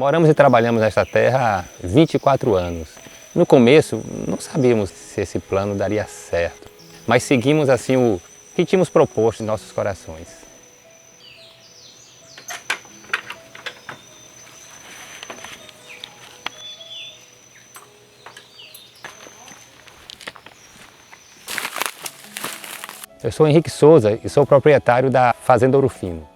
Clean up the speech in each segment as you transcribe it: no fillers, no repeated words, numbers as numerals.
Moramos e trabalhamos nesta terra há 24 anos. No começo, não sabíamos se esse plano daria certo, mas seguimos assim o que tínhamos proposto em nossos corações. Eu sou Henrique Souza e sou proprietário da Fazenda Ouro Fino.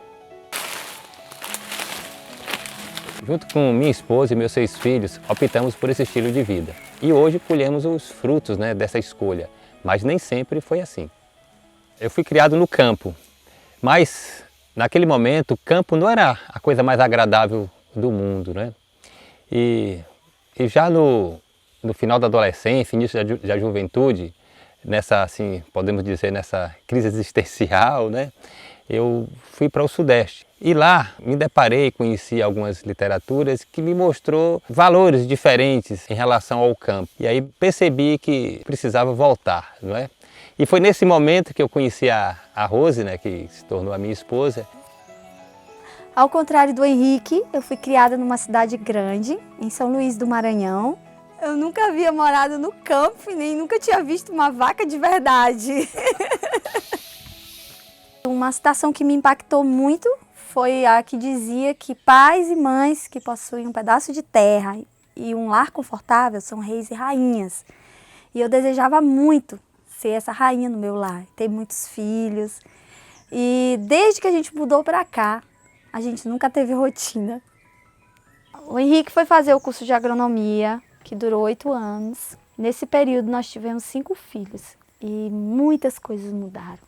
Junto com minha esposa e meus 6 filhos, optamos por esse estilo de vida. E hoje colhemos os frutos, dessa escolha, mas nem sempre foi assim. Eu fui criado no campo, mas naquele momento o campo não era a coisa mais agradável do mundo, E já no final da adolescência, início da juventude, nessa, assim, podemos dizer, nessa crise existencial, eu fui para o Sudeste. E lá me deparei, conheci algumas literaturas que me mostrou valores diferentes em relação ao campo. E aí percebi que precisava voltar, E foi nesse momento que eu conheci a Rose, que se tornou a minha esposa. Ao contrário do Henrique, eu fui criada numa cidade grande, em São Luís do Maranhão. Eu nunca havia morado no campo e nem nunca tinha visto uma vaca de verdade. Uma citação que me impactou muito foi a que dizia que pais e mães que possuem um pedaço de terra e um lar confortável são reis e rainhas. E eu desejava muito ser essa rainha no meu lar, ter muitos filhos. E desde que a gente mudou para cá, a gente nunca teve rotina. O Henrique foi fazer o curso de agronomia, que durou 8 anos. Nesse período nós tivemos 5 filhos e muitas coisas mudaram.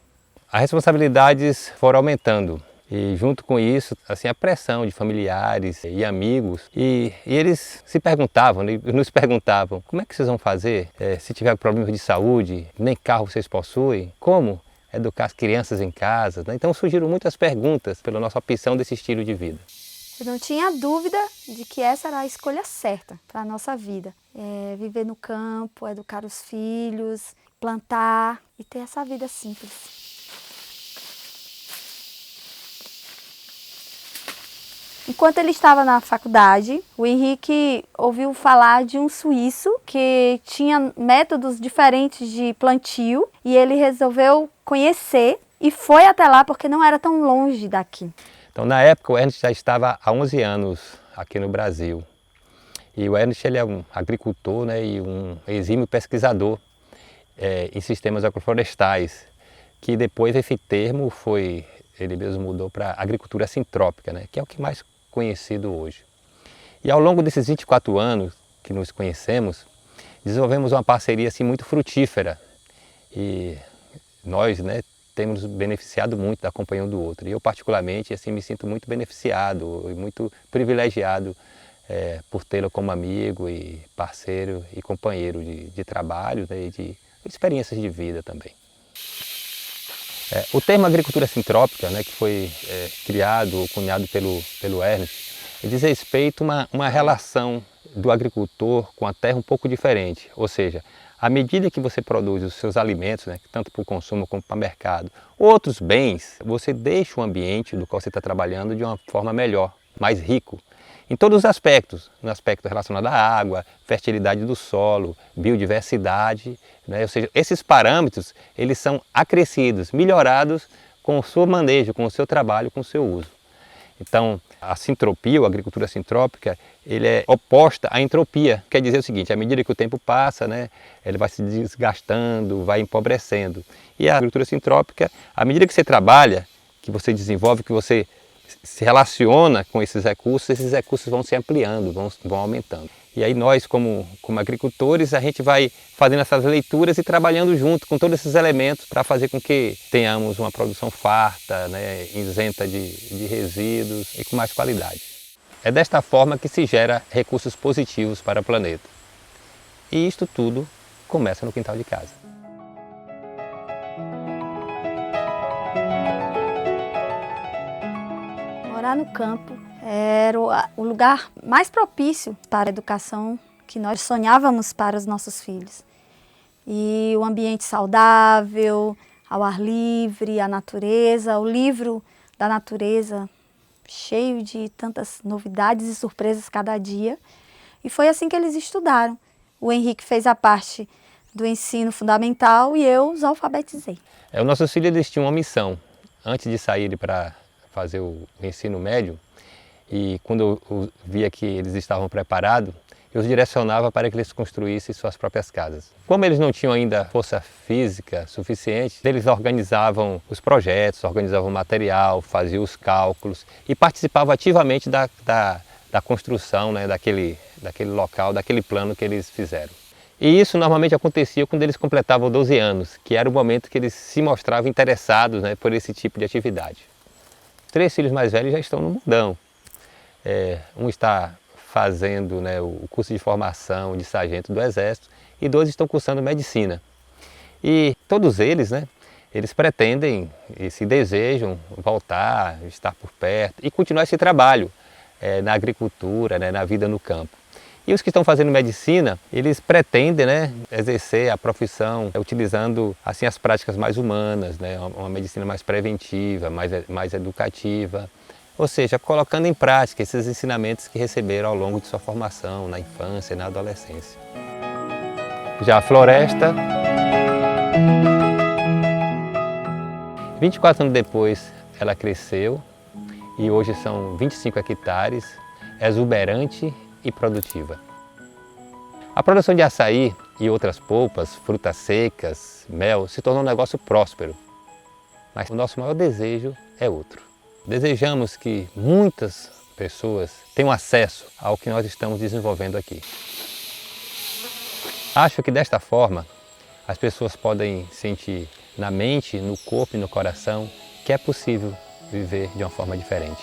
As responsabilidades foram aumentando e junto com isso, assim, a pressão de familiares e amigos e eles se perguntavam, nos perguntavam, como é que vocês vão fazer se tiver problemas de saúde, nem carro vocês possuem, como educar as crianças em casa, Então surgiram muitas perguntas pela nossa opção desse estilo de vida. Eu não tinha dúvida de que essa era a escolha certa para a nossa vida. Viver no campo, educar os filhos, plantar e ter essa vida simples. Enquanto ele estava na faculdade, o Henrique ouviu falar de um suíço que tinha métodos diferentes de plantio e ele resolveu conhecer e foi até lá porque não era tão longe daqui. Então, na época, o Ernest já estava há 11 anos aqui no Brasil. E o Ernest ele é um agricultor e um exímio pesquisador em sistemas agroflorestais, que depois esse termo ele mesmo mudou para agricultura sintrópica, que é o que mais conhecido hoje. E ao longo desses 24 anos que nos conhecemos, desenvolvemos uma parceria assim, muito frutífera. E nós temos beneficiado muito da companhia um do outro. E eu particularmente assim, me sinto muito beneficiado e muito privilegiado por tê-lo como amigo e parceiro e companheiro de trabalho e de experiências de vida também. O termo agricultura sintrópica, que foi criado ou cunhado pelo Ernest, diz respeito a uma relação do agricultor com a terra um pouco diferente. Ou seja, à medida que você produz os seus alimentos, tanto para o consumo como para o mercado, outros bens, você deixa o ambiente do qual você está trabalhando de uma forma melhor, mais rico. Em todos os aspectos, no aspecto relacionado à água, fertilidade do solo, biodiversidade, ou seja, esses parâmetros eles são acrescidos, melhorados com o seu manejo, com o seu trabalho, com o seu uso. Então, a sintropia, ou a agricultura sintrópica, ele é oposta à entropia. Quer dizer o seguinte, à medida que o tempo passa, ele vai se desgastando, vai empobrecendo. E a agricultura sintrópica, à medida que você trabalha, que você desenvolve, que você se relaciona com esses recursos vão se ampliando, vão aumentando. E aí nós, como agricultores, a gente vai fazendo essas leituras e trabalhando junto com todos esses elementos para fazer com que tenhamos uma produção farta, isenta de resíduos e com mais qualidade. É desta forma que se gera recursos positivos para o planeta. E isto tudo começa no quintal de casa. Morar no campo era o lugar mais propício para a educação que nós sonhávamos para os nossos filhos. E o ambiente saudável, ao ar livre, a natureza, o livro da natureza cheio de tantas novidades e surpresas cada dia. E foi assim que eles estudaram. O Henrique fez a parte do ensino fundamental e eu os alfabetizei. Os nossos filhos eles tinham uma missão. Antes de saírem para fazer o ensino médio, e quando eu via que eles estavam preparados, eu os direcionava para que eles construíssem suas próprias casas. Como eles não tinham ainda força física suficiente, eles organizavam os projetos, organizavam o material, faziam os cálculos e participavam ativamente da construção, né, daquele local, daquele plano que eles fizeram. E isso normalmente acontecia quando eles completavam 12 anos, que era o momento que eles se mostravam interessados, né, por esse tipo de atividade. 3 filhos mais velhos já estão no mundão. Um está fazendo, né, o curso de formação de sargento do Exército e 2 estão cursando medicina. E todos eles, né, eles pretendem e se desejam voltar, estar por perto e continuar esse trabalho na agricultura, né, na vida no campo. E os que estão fazendo medicina, eles pretendem, né, exercer a profissão utilizando assim, as práticas mais humanas, né, uma medicina mais preventiva, mais educativa. Ou seja, colocando em prática esses ensinamentos que receberam ao longo de sua formação, na infância e na adolescência. Já a floresta, 24 anos depois, ela cresceu e hoje são 25 hectares, é exuberante e produtiva. A produção de açaí e outras polpas, frutas secas, mel, se tornou um negócio próspero. Mas o nosso maior desejo é outro. Desejamos que muitas pessoas tenham acesso ao que nós estamos desenvolvendo aqui. Acho que desta forma as pessoas podem sentir na mente, no corpo e no coração que é possível viver de uma forma diferente.